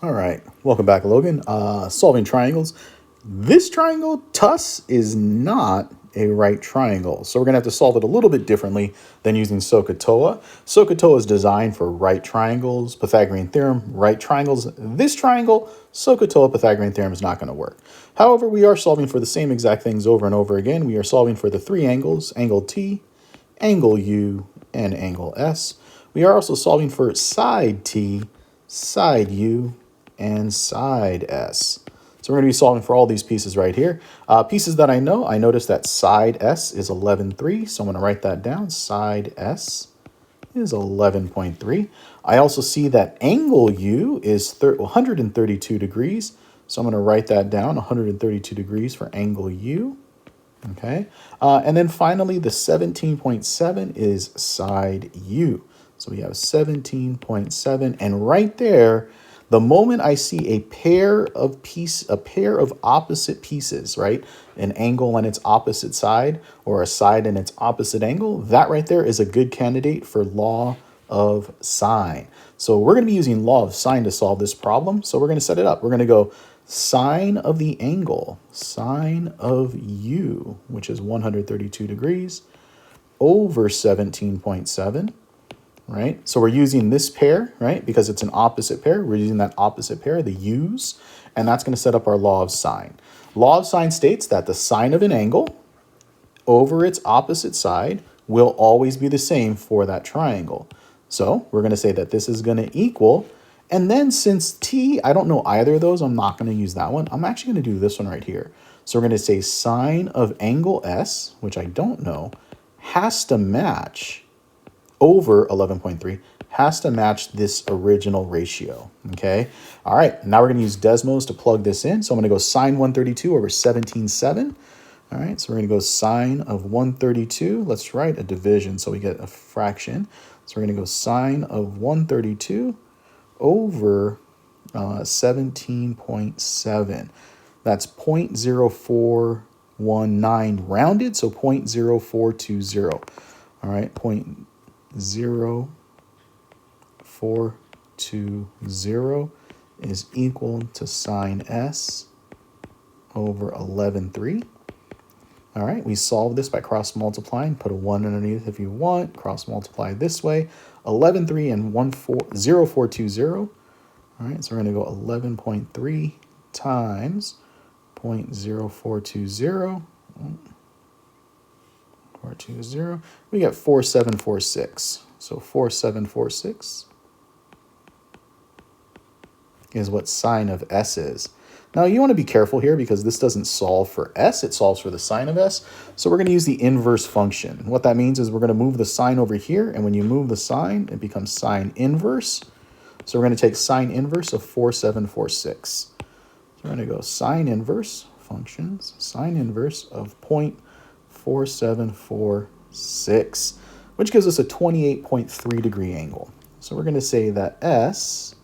All right, welcome back, Logan. Solving triangles. This triangle, TUS, is not a right triangle. So we're going to have to solve it a little bit differently than using SOHCAHTOA. SOHCAHTOA is designed for right triangles, Pythagorean theorem, right triangles. This triangle, SOHCAHTOA Pythagorean theorem is not going to work. However, we are solving for the same exact things over and over again. We are solving for the three angles, angle T, angle U, and angle S. We are also solving for side T, side U, and side S. So we're going to be solving for all these pieces right here. Pieces that I know, I noticed that side S is 11.3, so I'm going to write that down. Side S is 11.3. I also see that angle U is 132 degrees, so I'm going to write that down, 132 degrees for angle U. Okay, and then finally the 17.7 is side U. So we have 17.7, and right there, the moment I see a pair of opposite pieces, right? An angle on its opposite side or a side in its opposite angle, that right there is a good candidate for law of sine. So we're going to be using law of sine to solve this problem. So we're going to set it up. We're going to go sine of the angle, sine of U, which is 132 degrees, over 17.7. Right? So we're using this pair, right? Because it's an opposite pair. We're using that opposite pair, the u's, and that's going to set up our law of sine. Law of sine states that the sine of an angle over its opposite side will always be the same for that triangle. So we're going to say that this is going to equal, and then since t, I don't know either of those, I'm not going to use that one. I'm actually going to do this one right here. So we're going to say sine of angle S, which I don't know, has to match over 11.3, has to match this original ratio, okay? All right, now we're gonna use Desmos to plug this in. So I'm gonna go sine 132 over 17.7. All right, so we're gonna go sine of 132. Let's write a division so we get a fraction. So we're gonna go sine of 132 over 17.7. That's 0.0419 rounded, so 0.0420. All right, 0.0420 is equal to sine S over 11.3. All right, we solve this by cross multiplying. Put a 1 underneath if you want. Cross multiply this way. 11.3 and 0.0420. All right, so we're going to go 11.3 times 0.0420. 420, we get 4746. So 4746 is what sine of S is. Now you want to be careful here because this doesn't solve for S, it solves for the sine of S. So we're going to use the inverse function. What that means is we're going to move the sine over here, and when you move the sine, it becomes sine inverse. So we're going to take sine inverse of 4746. So we're going to go sine inverse functions, sine inverse of 0.4746, which gives us a 28.3 degree angle. So we're going to say that S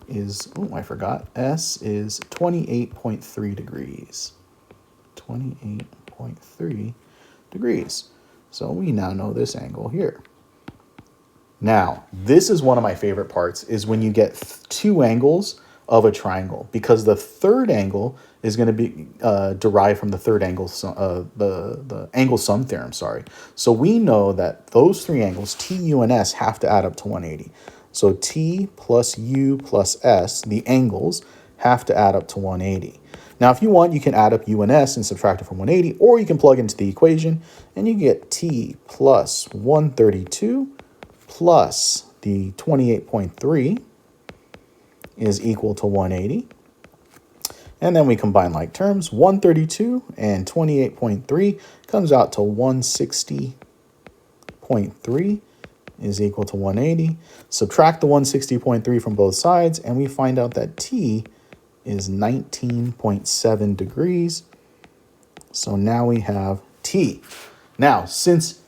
is, S is 28.3 degrees. 28.3 degrees. So we now know this angle here. Now, this is one of my favorite parts, is when you get two angles of a triangle, because the third angle is going to be derived from the third angle, the angle sum theorem, sorry. So we know that those three angles, T, U, and S, have to add up to 180. So T plus U plus S, the angles, have to add up to 180. Now, if you want, you can add up U and S and subtract it from 180, or you can plug into the equation, and you get T plus 132 plus the 28.3 is equal to 180. And then we combine like terms. 132 and 28.3 comes out to 160.3 is equal to 180. Subtract the 160.3 from both sides, and we find out that T is 19.7 degrees. So now we have T. Now, since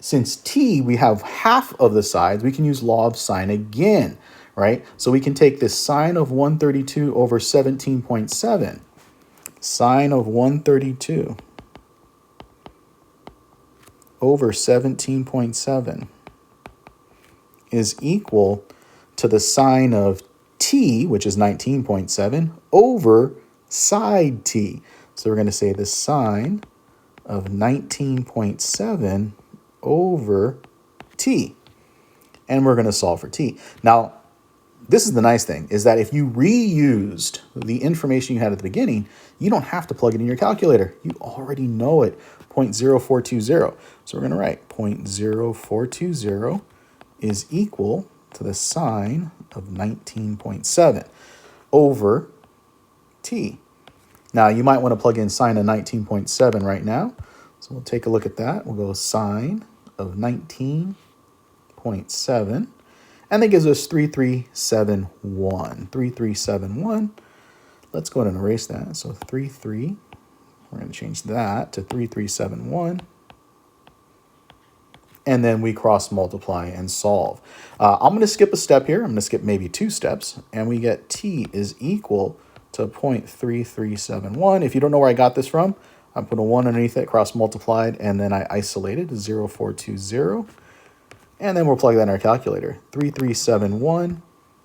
T, we have half of the sides, we can use law of sine again, right? So we can take this sine of 132 over 17.7. Sine of 132 over 17.7 is equal to the sine of t, which is 19.7, over side t. So we're going to say the sine of 19.7 over t. And we're going to solve for t. Now, this is the nice thing, is that if you reused the information you had at the beginning, you don't have to plug it in your calculator. You already know it, 0.0420. So we're going to write 0.0420 is equal to the sine of 19.7 over t. Now, you might want to plug in sine of 19.7 right now. So we'll take a look at that. We'll go sine of 19.7. And that gives us 3371. 3371. Let's go ahead and erase that. So 33, we're going to change that to 3371. And then we cross multiply and solve. I'm going to skip a step here. I'm going to skip maybe 2 steps. And we get t is equal to 0.3371. If you don't know where I got this from, I put a 1 underneath it, cross multiplied, and then I isolated 0.420. And then we'll plug that in our calculator. 3371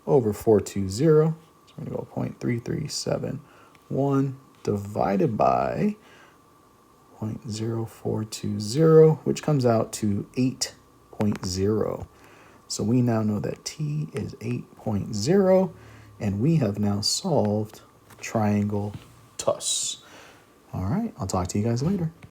over 420. So we're going to go 0.3371 divided by 0.0420, which comes out to 8.0. So we now know that t is 8.0, and we have now solved triangle TUS. All right, I'll talk to you guys later.